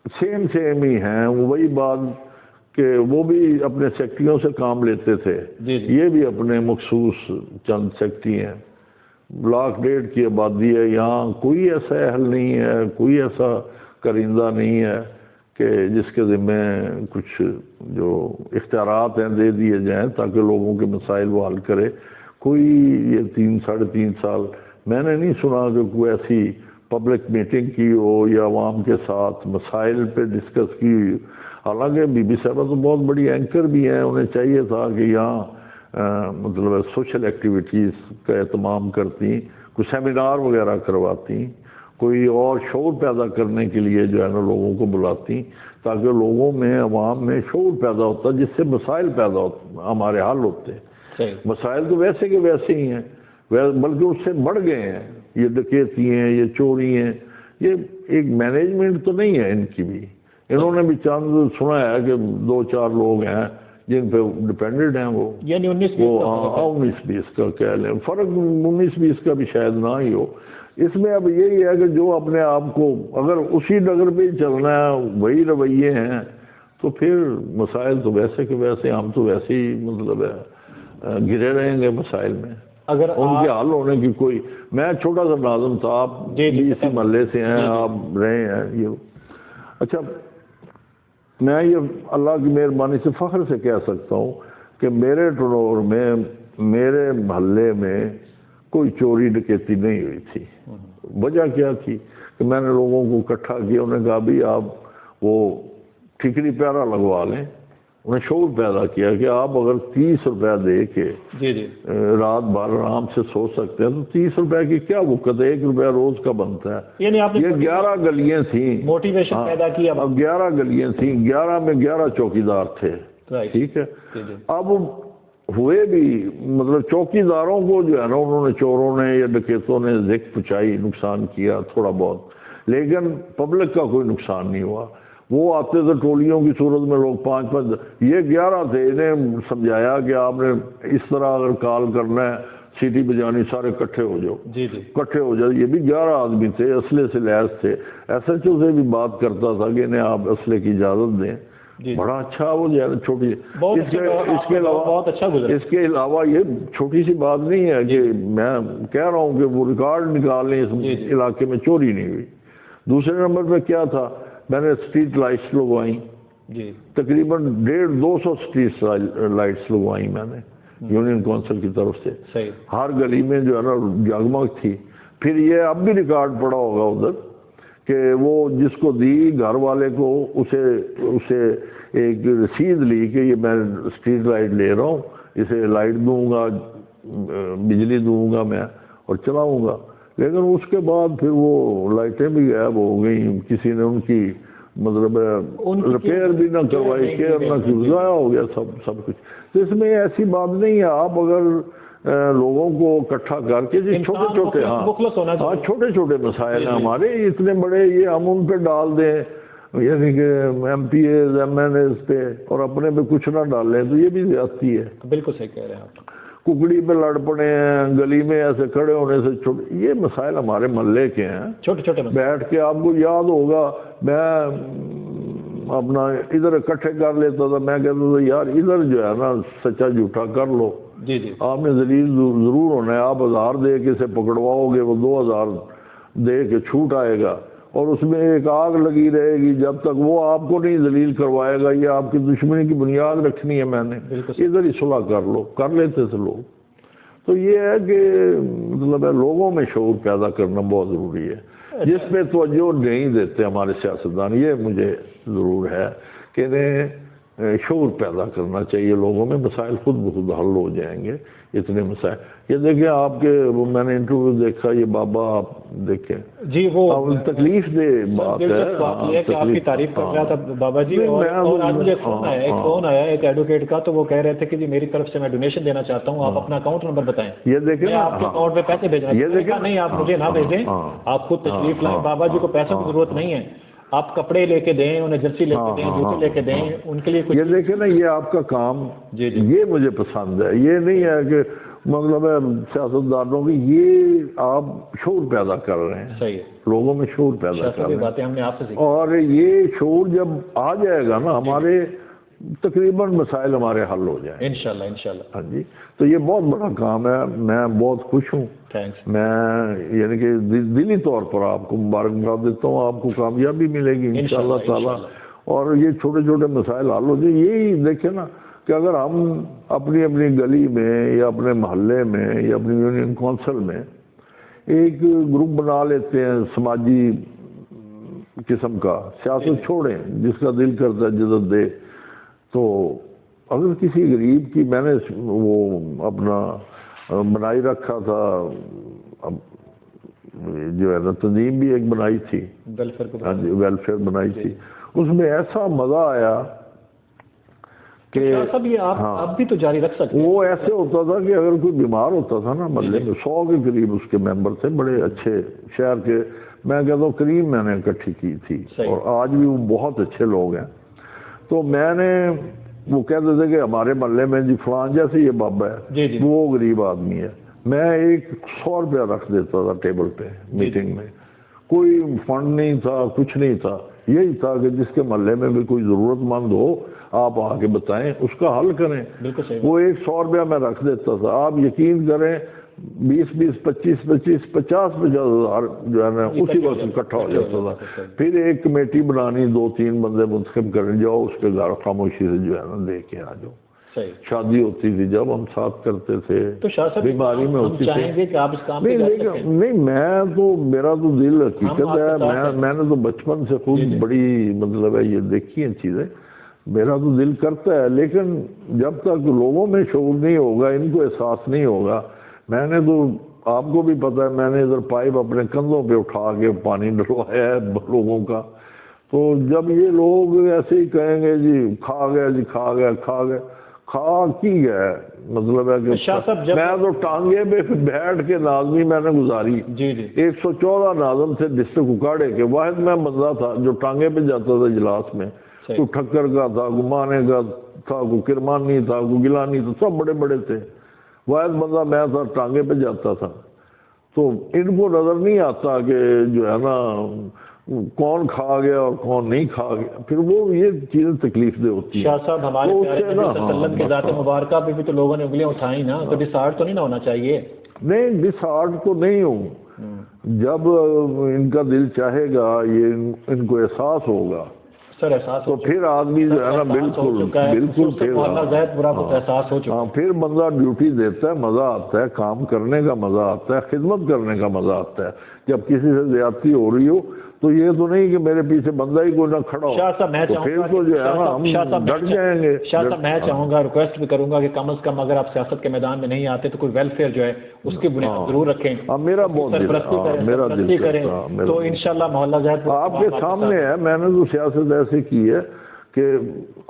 سیم ہی ہیں، وہی بات کہ وہ بھی اپنے سیکٹریوں سے کام لیتے تھے، یہ بھی اپنے مخصوص چند سیکٹری ہیں، بلاک 1.5 کی آبادی ہے، یہاں کوئی ایسا اہل نہیں ہے، کوئی ایسا کرندہ نہیں ہے کہ جس کے ذمہ کچھ جو اختیارات ہیں دے دیے جائیں تاکہ لوگوں کے مسائل وہ حل کرے۔ کوئی یہ 3-3.5 سال میں نے نہیں سنا کہ کوئی ایسی پبلک میٹنگ کی ہو یا عوام کے ساتھ مسائل پہ ڈسکس کی ہوئی۔ حالانکہ بی بی صاحبہ تو بہت بڑی اینکر بھی ہیں، انہیں چاہیے تھا کہ یہاں مطلب سوشل ایکٹیویٹیز کا اہتمام کرتی، کوئی سیمینار وغیرہ کرواتی، کوئی اور شعور پیدا کرنے کے لیے جو ہے نا لوگوں کو بلاتی، تاکہ لوگوں میں عوام میں شعور پیدا ہوتا جس سے مسائل پیدا ہوتے، ہمارے حل ہوتے۔ مسائل تو ویسے کے ویسے ہی ہیں، بلکہ اس سے بڑھ گئے ہیں، یہ ڈکیتی ہیں، یہ چوری ہیں، یہ ایک مینجمنٹ تو نہیں ہے ان کی بھی۔ انہوں نے بھی چند سنا ہے کہ 2-4 لوگ ہیں جن پہ ڈپینڈڈ ہیں، وہ یعنی 19-20 کا کہہ لیں، فرق 19-20 کا بھی شاید نہ ہی ہو۔ اس میں اب یہی ہے کہ جو اپنے آپ کو اگر اسی ڈگر پہ ہی چلنا ہے، وہی رویے ہیں، تو پھر مسائل تو ویسے کہ ویسے، ہم تو ویسے ہی مطلب ہے گرے رہیں گے مسائل میں، اگر ان کے حل ہونے کی کوئی۔ میں چھوٹا سا ناظم تھا، آپ بھی اسی محلے سے ہیں، آپ رہے ہیں، یہ اچھا میں یہ اللہ کی مہربانی سے فخر سے کہہ سکتا ہوں کہ میرے ٹنور میں، میرے محلے میں کوئی چوری ڈکیتی نہیں ہوئی تھی۔ وجہ کیا تھی کہ میں نے لوگوں کو اکٹھا کیا، انہوں نے کہا بھی آپ وہ ٹھیکری پیارا لگوا لیں، انہیں شعور پیدا کیا کہ آپ اگر 30 روپے دے کے رات بھر آرام سے سو سکتے ہیں تو 30 روپے کی کیا وقت ہے، 1 روپیہ روز کا بنتا ہے۔ یعنی آپ یہ 11 گلیاں تھیں، موٹیویشن پیدا کی۔ اب 11 گلیاں تھیں، 11 میں 11 چوکیدار تھے، ٹھیک ہے۔ اب ہوئے بھی مطلب چوکیداروں کو جو ہے نا انہوں نے، چوروں نے یا ڈکیتوں نے زک پہنچائی، نقصان کیا تھوڑا بہت، لیکن پبلک کا کوئی نقصان نہیں ہوا۔ وہ آتے تھے ٹولیوں کی صورت میں، لوگ 5-5، یہ 11 تھے، انہیں سمجھایا کہ آپ نے اس طرح اگر کال کرنا ہے، سیٹی بجانی، سارے اکٹھے ہو جاؤ، اکٹھے ہو جاؤ۔ یہ بھی 11 آدمی تھے، اسلحے سے لیس تھے۔ ایس ایچ او سے بھی بات کرتا تھا کہ انہیں آپ اسلحے کی اجازت دیں۔ بڑا اچھا وہ جو ہے چھوٹی، اس کے علاوہ یہ چھوٹی سی بات نہیں ہے کہ میں کہہ رہا ہوں کہ وہ ریکارڈ نکال لیں، اس علاقے میں چوری نہیں ہوئی۔ دوسرے نمبر پہ کیا تھا، میں نے اسٹریٹ لائٹس لگوائیں، تقریباً 150-200 اسٹریٹ لائٹس لگوائیں میں نے یونین کونسل کی طرف سے، ہر گلی میں جو ہے نا جگمگ تھی۔ پھر یہ اب بھی ریکارڈ پڑا ہوگا ادھر کہ وہ جس کو دی گھر والے کو اسے ایک رسید لی کہ یہ میں اسٹریٹ لائٹ لے رہا ہوں، اسے لائٹ دوں گا، بجلی دوں گا میں اور چلاؤں گا۔ لیکن اس کے بعد پھر وہ لائٹیں بھی غائب ہو گئیں، کسی نے ان کی مطلب ریپیئر بھی نہ کروائی، کیئر نہ کی، ضائع ہو گیا سب کچھ۔ تو اس میں ایسی بات نہیں ہے، آپ اگر لوگوں کو اکٹھا کر کے چھوٹے چھوٹے چھوٹے مسائل ہیں ہمارے، اتنے بڑے یہ ہم ان پہ ڈال دیں، یعنی کہ MPAs MNAs پہ، اور اپنے پہ کچھ نہ ڈالیں تو یہ بھی زیادتی ہے۔ بالکل صحیح کہہ رہے ہیں آپ۔ ککڑی پہ لڑ پڑے ہیں، گلی میں ایسے کھڑے ہونے سے چھوٹے، یہ مسائل ہمارے محلے کے ہیں، چھوٹے چھوٹے بیٹھ کے۔ آپ کو یاد ہوگا میں اپنا ادھر اکٹھے کر لیتا تھا، میں کہتا تھا یار ادھر جو ہے نا سچا جھوٹا کر لو، آپ نے ذلیل ضرور ہونا ہے، آپ 1000 دے کے اسے پکڑواؤ گے، وہ 2000 دے کے چھوٹ آئے گا، اور اس میں ایک آگ لگی رہے گی جب تک وہ آپ کو نہیں ذلیل کروائے گا۔ یہ آپ کی دشمنی کی بنیاد رکھنی ہے میں نے، ادھر ہی صلح کر لو، کر لیتے تھے لوگ۔ تو یہ ہے کہ مطلب ہے لوگوں میں شعور پیدا کرنا بہت ضروری ہے، جس پہ توجہ نہیں دیتے ہمارے سیاستدان۔ یہ مجھے ضرور ہے کہ انہیں شعور پیدا کرنا چاہیے لوگوں میں، مسائل خود بخود حل ہو جائیں گے۔ اتنے مسائل یہ دیکھیں آپ کے، وہ میں نے انٹرویو دیکھا، یہ بابا آپ دیکھیں جی، وہ تکلیف دہ بات ہے کہ آپ کی تعریف کر رہا تھا بابا جی، اور آج مجھے فون آیا ایک ایڈوکیٹ کا، تو وہ کہہ رہے تھے کہ جی میری طرف سے میں ڈونیشن دینا چاہتا ہوں، آپ اپنا اکاؤنٹ نمبر بتائیں، یہ دیکھیں میں آپ کے اکاؤنٹ پہ پیسے بھیجنا۔ یہ دیکھیں نہیں، آپ مجھے نہ بھیجیں، آپ خود تشریف لائیں، بابا جی کو پیسوں کی ضرورت نہیں ہے، آپ کپڑے لے کے دیں, انہیں جرسی لے کے دیں, جوتے لے کے دیں, ان کے لیے کچھ یہ دیکھیں نا, یہ آپ کا کام, یہ مجھے پسند ہے. یہ نہیں ہے کہ مطلب ہے سیاستدانوں کی, یہ آپ شعور پیدا کر رہے ہیں, صحیح ہے, لوگوں میں شعور پیدا کر رہے ہیں. باتیں ہم نے آپ سے سیکھی, اور یہ شعور جب آ جائے گا نا, ہمارے تقریباً مسائل ہمارے حل ہو جائیں انشاءاللہ انشاءاللہ. ہاں جی, تو یہ بہت بڑا کام ہے. میں بہت خوش ہوں. تھینکس. میں یعنی کہ دلی طور پر آپ کو مبارکباد دیتا ہوں. آپ کو کامیابی ملے گی انشاءاللہ تعالیٰ. اور یہ چھوٹے چھوٹے مسائل حل ہو جائیں. یہی دیکھیں نا کہ اگر ہم اپنی اپنی گلی میں یا اپنے محلے میں یا اپنی یونین کونسل میں ایک گروپ بنا لیتے ہیں سماجی قسم کا, سیاست چھوڑیں, جس کا دل کرتا ہے جدت دے. تو اگر کسی غریب کی, میں نے وہ اپنا بنائی رکھا تھا, جو ہے نا تنظیم بھی ایک بنائی تھی, ہاں جی ویلفیئر بنائی تھی, اس میں ایسا مزہ آیا کہ سب یہ آپ بھی تو جاری رکھ سکتے ہیں. وہ ایسے ہوتا تھا کہ اگر کوئی بیمار ہوتا تھا نا محلے میں, 100 کے قریب اس کے ممبر تھے, بڑے اچھے شہر کے, میں کہتا ہوں کریم میں نے اکٹھی کی تھی, اور آج بھی وہ بہت اچھے لوگ ہیں. تو میں نے وہ کہتے تھے کہ ہمارے محلے میں جی فلان جیسے یہ بابا ہے, وہ غریب آدمی ہے, میں ایک 100 روپیہ رکھ دیتا تھا ٹیبل پہ میٹنگ میں. کوئی فنڈ نہیں تھا, کچھ نہیں تھا, یہی تھا کہ جس کے محلے میں بھی کوئی ضرورت مند ہو آپ آ کے بتائیں, اس کا حل کریں. وہ ایک 100 روپیہ میں رکھ دیتا تھا. آپ یقین کریں 20-20, 25-25, 50-50 ہزار جو ہے نا اسی وقت اکٹھا ہو جاتا تھا. پھر ایک کمیٹی بنانی, 2-3 بندے منتخب کرنے, جاؤ اس کے گھر خاموشی سے جو ہے نا لے کے آ جاؤ. شادی ہوتی تھی جب ہم ساتھ کرتے تھے, بیماری میں ہوتی تھی. نہیں میں تو, میرا تو دل حقیقت ہے, میں نے تو بچپن سے خود بڑی مطلب ہے یہ دیکھی ہیں چیزیں, میرا تو دل کرتا ہے. لیکن جب تک لوگوں میں شعور نہیں ہوگا, ان کو احساس نہیں ہوگا. میں نے تو, آپ کو بھی پتہ ہے, میں نے ادھر پائپ اپنے کندھوں پہ اٹھا کے پانی ڈلوایا ہے لوگوں کا. تو جب یہ لوگ ایسے ہی کہیں گے جی کھا گیا, جی کھا گیا, کھا گیا, کھا کی گیا, مطلب ہے کہ میں تو ٹانگے پہ بیٹھ کے نازمی میں نے گزاری. 114 ناظم سے ڈسٹرکٹ اکاڑے کے, واحد میں بندہ تھا جو ٹانگے پہ جاتا تھا اجلاس میں. کوئی ٹھکر کا تھا, گمانے کا تھا, کوئی کرمانی تھا, کوئی گیلانی تھا, سب بڑے بڑے تھے. واحد بندہ میں تھا, ٹانگے پہ جاتا تھا. تو ان کو نظر نہیں آتا کہ جو ہے نا کون کھا گیا اور کون نہیں کھا گیا. پھر وہ یہ چیزیں تکلیف دہ ہوتی ہیں. شاہ صاحب ہمارے پیارے نبی صلی اللہ علیہ وسلم کے ذات مبارکہ پہ بھی تو لوگوں نے انگلیاں اٹھائی نا, تو ڈسہارٹ تو نہیں نہ ہونا چاہیے. نہیں ڈسہارٹ تو نہیں ہوں, جب ان کا دل چاہے گا, یہ ان کو احساس ہوگا تو پھر آدمی جو ہے نا بالکل پھر بندہ ڈیوٹی دیتا ہے, مزہ آتا ہے, کام کرنے کا مزہ آتا ہے, خدمت کرنے کا مزہ آتا ہے. جب کسی سے زیادتی ہو رہی ہو تو یہ تو نہیں کہ میرے پیچھے بندہ ہی کوئی نہ کھڑا ہو, تو پھر تو جو ہے نا ہم ڈٹ جائیں گے. شاہ صاحب میں چاہوں گا, ریکویسٹ بھی کروں گا کہ کم از کم اگر آپ سیاست کے میدان میں نہیں آتے تو کوئی ویلفیئر جو ہے اس کی بنیاد ضرور رکھیں. میرا بہت دل کریں تو انشاءاللہ محلہ زاہد آپ کے سامنے ہے. میں نے تو سیاست ایسے کی ہے کہ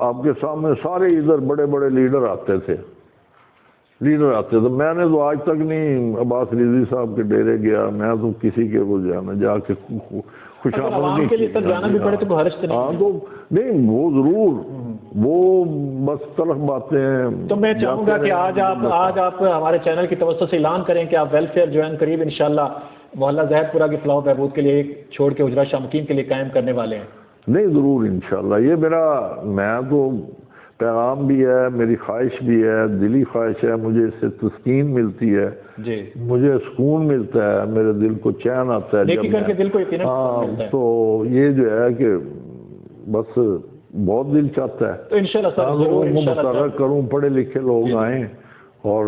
آپ کے سامنے سارے ادھر بڑے بڑے لیڈر آتے تھے, میں نے تو آج تک نہیں عباس رضوی صاحب کے ڈیرے گیا, میں تو کسی کے وہ جانا جا کے خوشامد کے لیے تک جانا بھی پڑے تو حرج نہیں. ہاں تو نہیں, وہ ضرور, وہ بس تلخ باتیں ہیں. تو میں چاہوں گا کہ آج آپ ہمارے چینل کی توسط سے اعلان کریں کہ آپ ویلفیئر جو ہے قریب انشاءاللہ محلہ زاہد پورہ کی فلاح و بہبود کے لیے ایک چھوڑ کے حجرہ شاہ مقیم کے لیے قائم کرنے والے ہیں. نہیں ضرور انشاءاللہ. یہ میرا, میں تو پیغام بھی ہے, میری خواہش بھی ہے, دلی خواہش ہے, مجھے اس سے تسکین ملتی ہے, مجھے سکون ملتا ہے, میرے دل کو چین آتا ہے. ہاں تو یہ جو ہے کہ بس بہت دل چاہتا ہے تو انشاءاللہ لوگوں کو متحرک کروں, پڑھے لکھے لوگ آئیں, اور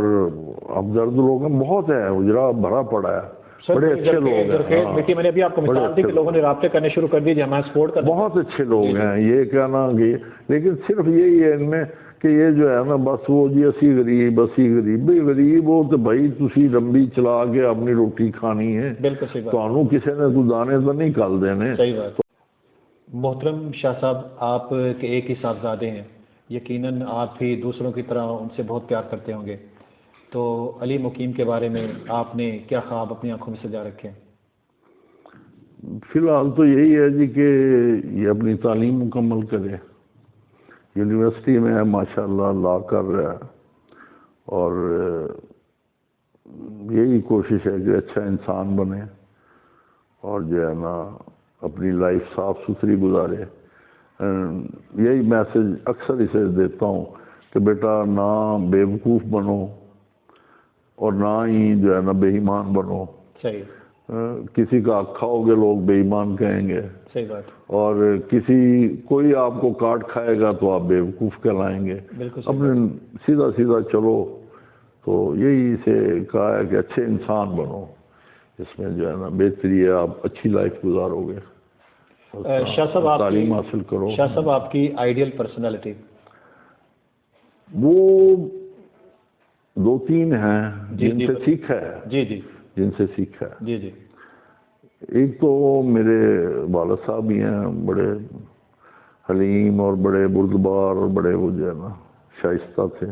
ہمدرد لوگ ہیں, بہت ہے, حجرہ بھرا پڑا ہے, بڑے اچھے لوگ ہیں. میں نے ابھی آپ کو مثال دی کہ لوگوں نے رابطے کرنے شروع کر دیے, ہمارا سپورٹ کرنا. بہت اچھے لوگ ہیں, یہ کہنا کہ لیکن صرف یہی ہے ان میں کہ یہ جو ہے نا بس وہ جی اسی غریب بھئی غریب ہو تو بھائی تسی لمبی چلا کے اپنی روٹی کھانی ہے, تو کسی نے تو دانے تو نہیں کل دینے. صحیح بات. محترم شاہ صاحب, آپ کے ایک ہی صاحبزادے ہیں, یقیناً آپ بھی دوسروں کی طرح ان سے بہت پیار کرتے ہوں گے. تو علی مقیم کے بارے میں آپ نے کیا خواب اپنی آنکھوں میں سجا رکھے ہیں؟ فی الحال تو یہی ہے جی کہ یہ اپنی تعلیم مکمل کرے. یونیورسٹی میں ماشاءاللہ لا کر رہا ہے اور یہی کوشش ہے کہ اچھا انسان بنے اور جو ہے نا اپنی لائف صاف ستھری گزارے. یہی میسج اکثر اسے دیتا ہوں کہ بیٹا نہ بے وقوف بنو اور نہ ہی جو ہے نا بے ایمان بنو. صحیح. کسی کا کھاؤ گے لوگ بے ایمان کہیں گے. صحیح بات. اور کوئی آپ کو کاٹ کھائے گا تو آپ بے وقوف کہلائیں گے. اپنے سیدھا سیدھا چلو. تو یہی سے کہا ہے کہ اچھے انسان بنو, اس میں جو ہے نا بہتری ہے, آپ اچھی لائف گزارو گے. شاہ صاحب تعلیم حاصل کرو. شاہ صاحب آپ کی آئیڈیل پرسنالٹی؟ وہ 2-3 ہیں جن سے سیکھا ہے. جی جی. جن سے سیکھا ہے. جی جی. ایک تو میرے والد صاحب ہی ہیں, بڑے حلیم اور بڑے بردبار اور بڑے وہ جو ہے نا شائستہ تھے,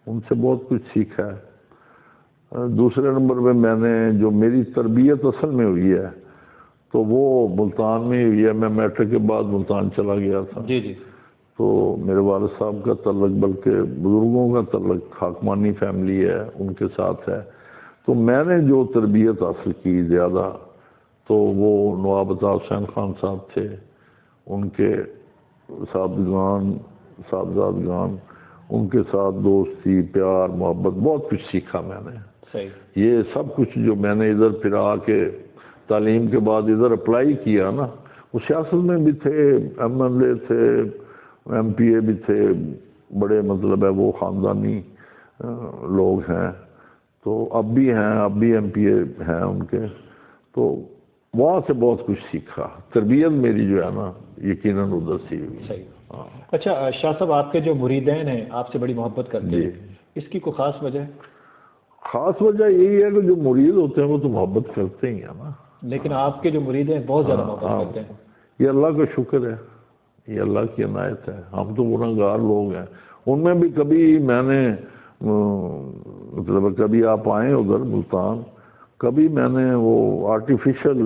ان سے بہت کچھ سیکھا ہے. دوسرے نمبر پہ میں نے جو میری تربیت اصل میں ہوئی ہے تو وہ ملتان میں ہوئی ہے. میں میٹرک کے بعد ملتان چلا گیا تھا. جی جی. تو میرے والد صاحب کا تعلق, بلکہ بزرگوں کا تعلق خاکمانی فیملی ہے, ان کے ساتھ ہے. تو میں نے جو تربیت حاصل کی زیادہ تو وہ نواب عطا حسین خان صاحب تھے, ان کے صاحبزادگان, ان کے ساتھ دوستی پیار محبت بہت کچھ سیکھا میں نے. صحیح. یہ سب کچھ جو میں نے ادھر پھر آ کے تعلیم کے بعد ادھر اپلائی کیا نا, وہ سیاست میں بھی تھے, ایم ایل اے تھے, ایم پی اے بھی تھے, بڑے مطلب ہے وہ خاندانی لوگ ہیں, تو اب بھی ہیں, اب بھی ایم پی اے ہیں ان کے. تو وہاں سے بہت کچھ سیکھا. تربیت میری جو ہے نا یقیناً ادھر سے ہوئی. صحیح. اچھا شاہ صاحب, آپ کے جو مریدین ہیں آپ سے بڑی محبت کرتے ہیں, اس کی کوئی خاص وجہ ہے؟ خاص وجہ یہی ہے کہ جو مرید ہوتے ہیں وہ تو محبت کرتے ہی ہیں نا, لیکن آپ کے جو مرید ہیں بہت زیادہ محبت کرتے ہیں. یہ اللہ کا شکر ہے, یہ اللہ کی عنایت ہے. ہم تو گنہگار لوگ ہیں. ان میں بھی کبھی میں نے مطلب کبھی آپ آئیں ادھر ملتان, کبھی میں نے وہ آرٹیفیشل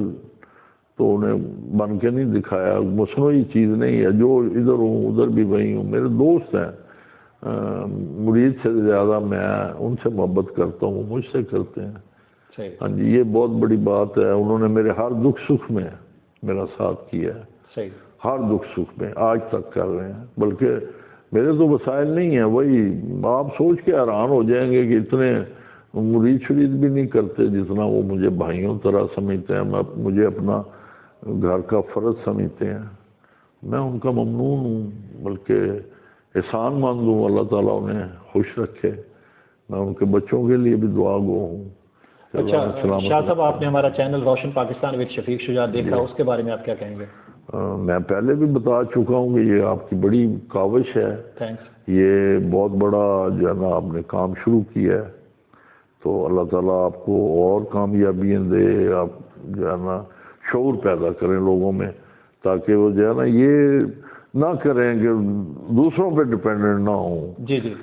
تو انہیں بن کے نہیں دکھایا, مصنوعی چیز نہیں ہے. جو ادھر ہوں ادھر بھی وہی ہوں. میرے دوست ہیں, مرید سے زیادہ میں ان سے محبت کرتا ہوں, وہ مجھ سے کرتے ہیں. ہاں جی, یہ بہت بڑی بات ہے. انہوں نے میرے ہر دکھ سکھ میں میرا ساتھ کیا ہے. ہر دکھ سکھ میں آج تک کر رہے ہیں. بلکہ میرے تو وسائل نہیں ہیں, وہی آپ سوچ کے حیران ہو جائیں گے کہ اتنے مرید شرید بھی نہیں کرتے جتنا وہ مجھے بھائیوں طرح سمجھتے ہیں, مجھے اپنا گھر کا فرض سمجھتے ہیں. میں ان کا ممنون ہوں, بلکہ احسان مند ہوں. اللہ تعالیٰ انہیں خوش رکھے. میں ان کے بچوں کے لیے بھی دعا گو ہوں. اچھا شاہ صاحب, آپ نے ہمارا چینل روشن پاکستان وتھ شفیق شجاعت دیکھا, اس کے بارے میں آپ کیا کہیں گے؟ میں پہلے بھی بتا چکا ہوں کہ یہ آپ کی بڑی کاوش ہے. یہ بہت بڑا جو ہے نا آپ نے کام شروع کیا ہے, تو اللہ تعالیٰ آپ کو اور کامیابیاں دے. آپ جو ہے نا شعور پیدا کریں لوگوں میں, تاکہ وہ جو ہے نا یہ نہ کریں کہ دوسروں پہ ڈپینڈنٹ نہ ہوں. جی جی.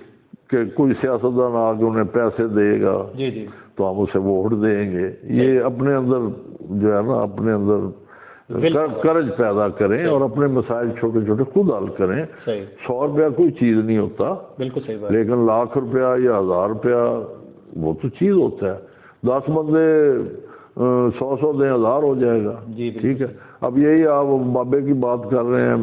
کہ کوئی سیاستدان آ کے انہیں پیسے دے گا تو ہم اسے ووٹ دیں گے. یہ اپنے اندر جو ہے نا اپنے اندر کرج پیدا کریں اور اپنے مسائل چھوٹے چھوٹے خود حل کریں. 100 روپیہ کوئی چیز نہیں ہوتا, بالکل صحیح بات, لیکن لاکھ روپیہ یا 1000 روپیہ وہ تو چیز ہوتا ہے. 10 بندے 100 دیں 1000 ہو جائے گا. ٹھیک ہے. اب یہی آپ بابے کی بات کر رہے ہیں,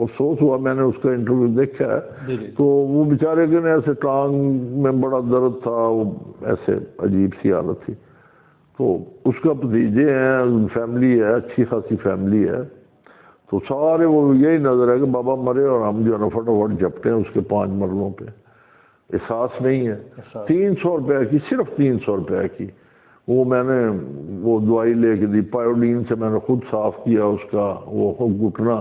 افسوس ہوا میں نے اس کا انٹرویو دیکھا ہے, تو وہ بیچارے کے ایسے ٹانگ میں بڑا درد تھا, وہ ایسے عجیب سی حالت تھی. تو اس کا بھتیجے ہیں, فیملی ہے, اچھی خاصی فیملی ہے, تو سارے وہ یہی نظر ہے کہ بابا مرے اور ہم جو ہے نا فٹافٹ جھپٹے ہیں اس کے 5 مرلوں پہ. احساس نہیں ہے. 300 روپے کی, صرف 300 روپے کی. وہ میں نے وہ دوائی لے کے دی, پائیوڈین سے میں نے خود صاف کیا اس کا وہ گھٹنا,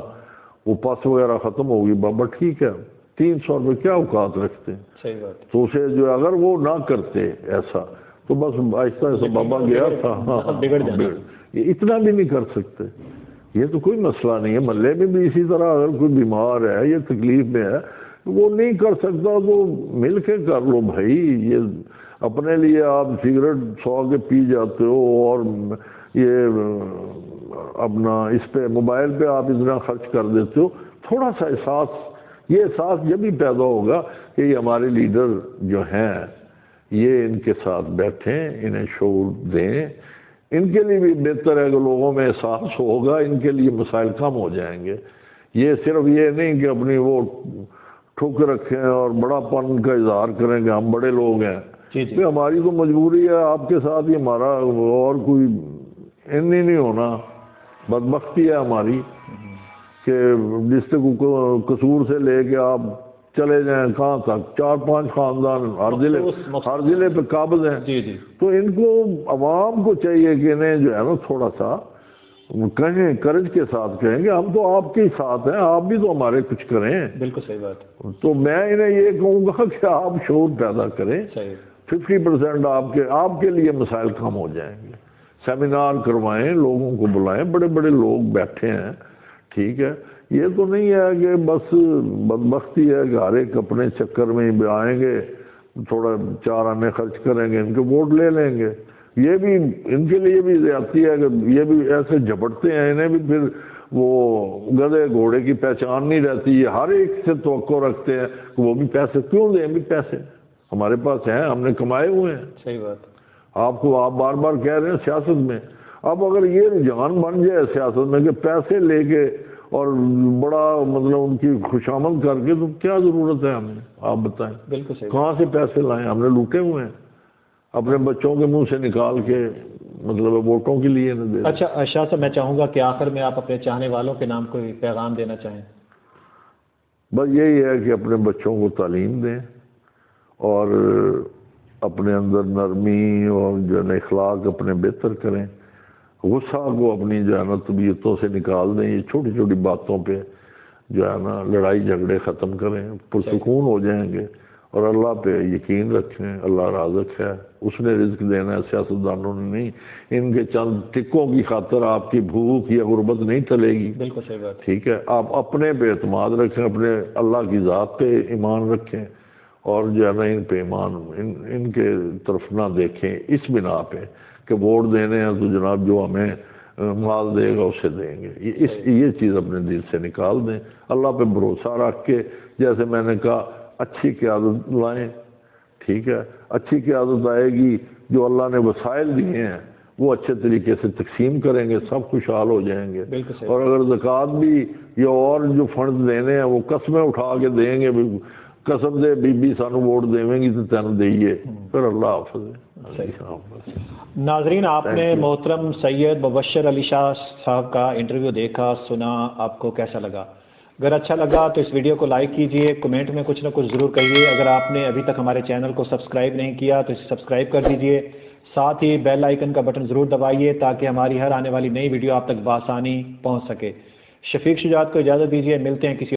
وہ پس وغیرہ ختم ہوگی. بابا ٹھیک ہے, 300 روپے کیا اوقات رکھتے ہیں. صحیح بات. تو اسے جو اگر وہ نہ کرتے ایسا تو بس آہستہ آہستہ بابا گیا تھا. بگڑ جانا. یہ اتنا بھی نہیں کر سکتے. یہ تو کوئی مسئلہ نہیں ہے. محلے میں بھی اسی طرح اگر کوئی بیمار ہے یا تکلیف میں ہے وہ نہیں کر سکتا تو مل کے کر لو بھائی. یہ اپنے لیے آپ سگریٹ 100 کے پی جاتے ہو اور یہ اپنا اس پہ موبائل پہ آپ اتنا خرچ کر دیتے ہو، تھوڑا سا احساس، یہ احساس جب ہی پیدا ہوگا کہ یہ ہمارے لیڈر جو ہیں یہ ان کے ساتھ بیٹھیں، انہیں شعور دیں، ان کے لیے بھی بہتر ہے کہ لوگوں میں احساس ہوگا، ان کے لیے مسائل کم ہو جائیں گے۔ یہ صرف یہ نہیں کہ اپنی وہ ٹھک رکھیں اور بڑا پن کا اظہار کریں کہ ہم بڑے لوگ ہیں، کہ ہماری تو مجبوری ہے آپ کے ساتھ ہی، ہمارا اور کوئی نہیں ہونا، بدبختی ہے ہماری کہ ڈسٹرکٹ قصور سے لے کے آپ چلے جائیں کہاں تک، 4-5 خاندان ہر ضلع پہ قابض ہیں۔ تو ان کو عوام کو چاہیے کہ انہیں جو ہے نا تھوڑا سا کہیں، کرج کے ساتھ کہیں کہ ہم تو آپ کے ہی ساتھ ہیں، آپ بھی تو ہمارے کچھ کریں۔ بالکل صحیح بات۔ تو میں انہیں یہ کہوں گا کہ آپ شعور پیدا کریں، 50% آپ کے لیے مسائل کم ہو جائیں گے۔ سیمینار کروائیں، لوگوں کو بلائیں، بڑے بڑے لوگ بیٹھے ہیں، ٹھیک ہے۔ یہ تو نہیں ہے کہ بس بدبختی ہے کہ ہر ایک اپنے چکر میں ہی آئیں گے، تھوڑا 4 آنے خرچ کریں گے، ان کے ووٹ لے لیں گے۔ یہ بھی ان کے لیے بھی زیادتی ہے کہ یہ بھی ایسے جھپٹتے ہیں، انہیں بھی پھر وہ گدھے گھوڑے کی پہچان نہیں رہتی، یہ ہر ایک سے توقع رکھتے ہیں کہ وہ بھی پیسے کیوں دیں، بھی پیسے ہمارے پاس ہیں، ہم نے کمائے ہوئے ہیں۔ صحیح بات۔ آپ بار بار کہہ رہے ہیں سیاست میں، اب اگر یہ رجحان بن جائے سیاست میں کہ پیسے لے کے اور بڑا مطلب ان کی خوشامد کر کے، تو کیا ضرورت ہے ہمیں؟ آپ بتائیں، بالکل صحیح، کہاں سے پیسے لائیں؟ ہم نے لوٹے ہوئے ہیں اپنے بچوں کے منہ سے نکال کے، مطلب ووٹوں کے لیے نہ دے۔ اچھا شاہ صاحب، میں چاہوں گا کہ آخر میں آپ اپنے چاہنے والوں کے نام کوئی پیغام دینا چاہیں۔ بس یہی ہے کہ اپنے بچوں کو تعلیم دیں اور اپنے اندر نرمی اور جو ہے اخلاق اپنے بہتر کریں، غصہ کو اپنی جو ہے نا طبیعتوں سے نکال دیں، یہ چھوٹی چھوٹی باتوں پہ جو ہے نا لڑائی جھگڑے ختم کریں، پرسکون ہو جائیں گے، اور اللہ پہ یقین رکھیں، اللہ رازق ہے، اس نے رزق دینا ہے، سیاستدانوں نے نہیں۔ ان کے چند ٹکوں کی خاطر آپ کی بھوک یا غربت نہیں ٹلے گی۔ بالکل صحیح بات، ٹھیک ہے، آپ اپنے پہ اعتماد رکھیں، اپنے اللہ کی ذات پہ ایمان رکھیں، اور جو ہے نا ان پہ ایمان ان کے طرف نہ دیکھیں اس بنا پہ کہ ووٹ دینے ہیں تو جناب جو ہمیں مال دے گا اسے دیں گے، یہ چیز اپنے دل سے نکال دیں، اللہ پہ بھروسہ رکھ کے، جیسے میں نے کہا اچھی قیادت لائیں، ٹھیک ہے۔ اچھی قیادت آئے گی، جو اللہ نے وسائل دیے ہیں وہ اچھے طریقے سے تقسیم کریں گے، سب خوشحال ہو جائیں گے۔ اور اگر زکوٰۃ بھی یا اور جو فنڈ دینے ہیں وہ قسمیں اٹھا کے دیں گے، قسم دے بی بی سانو ووٹ دیویں گی تو تین دئیے، پھر اللہ حافظ۔ ناظرین، آپ نے محترم سید مبشر علی شاہ صاحب کا انٹرویو دیکھا، سنا، آپ کو کیسا لگا؟ اگر اچھا لگا تو اس ویڈیو کو لائک کیجئے، کمنٹ میں کچھ نہ کچھ ضرور کہیے۔ اگر آپ نے ابھی تک ہمارے چینل کو سبسکرائب نہیں کیا تو اسے سبسکرائب کر دیجئے، ساتھ ہی بیل آئیکن کا بٹن ضرور دبائیے تاکہ ہماری ہر آنے والی نئی ویڈیو آپ تک بآسانی پہنچ سکے۔ شفیق شجاعت کو اجازت دیجئے، ملتے ہیں کسی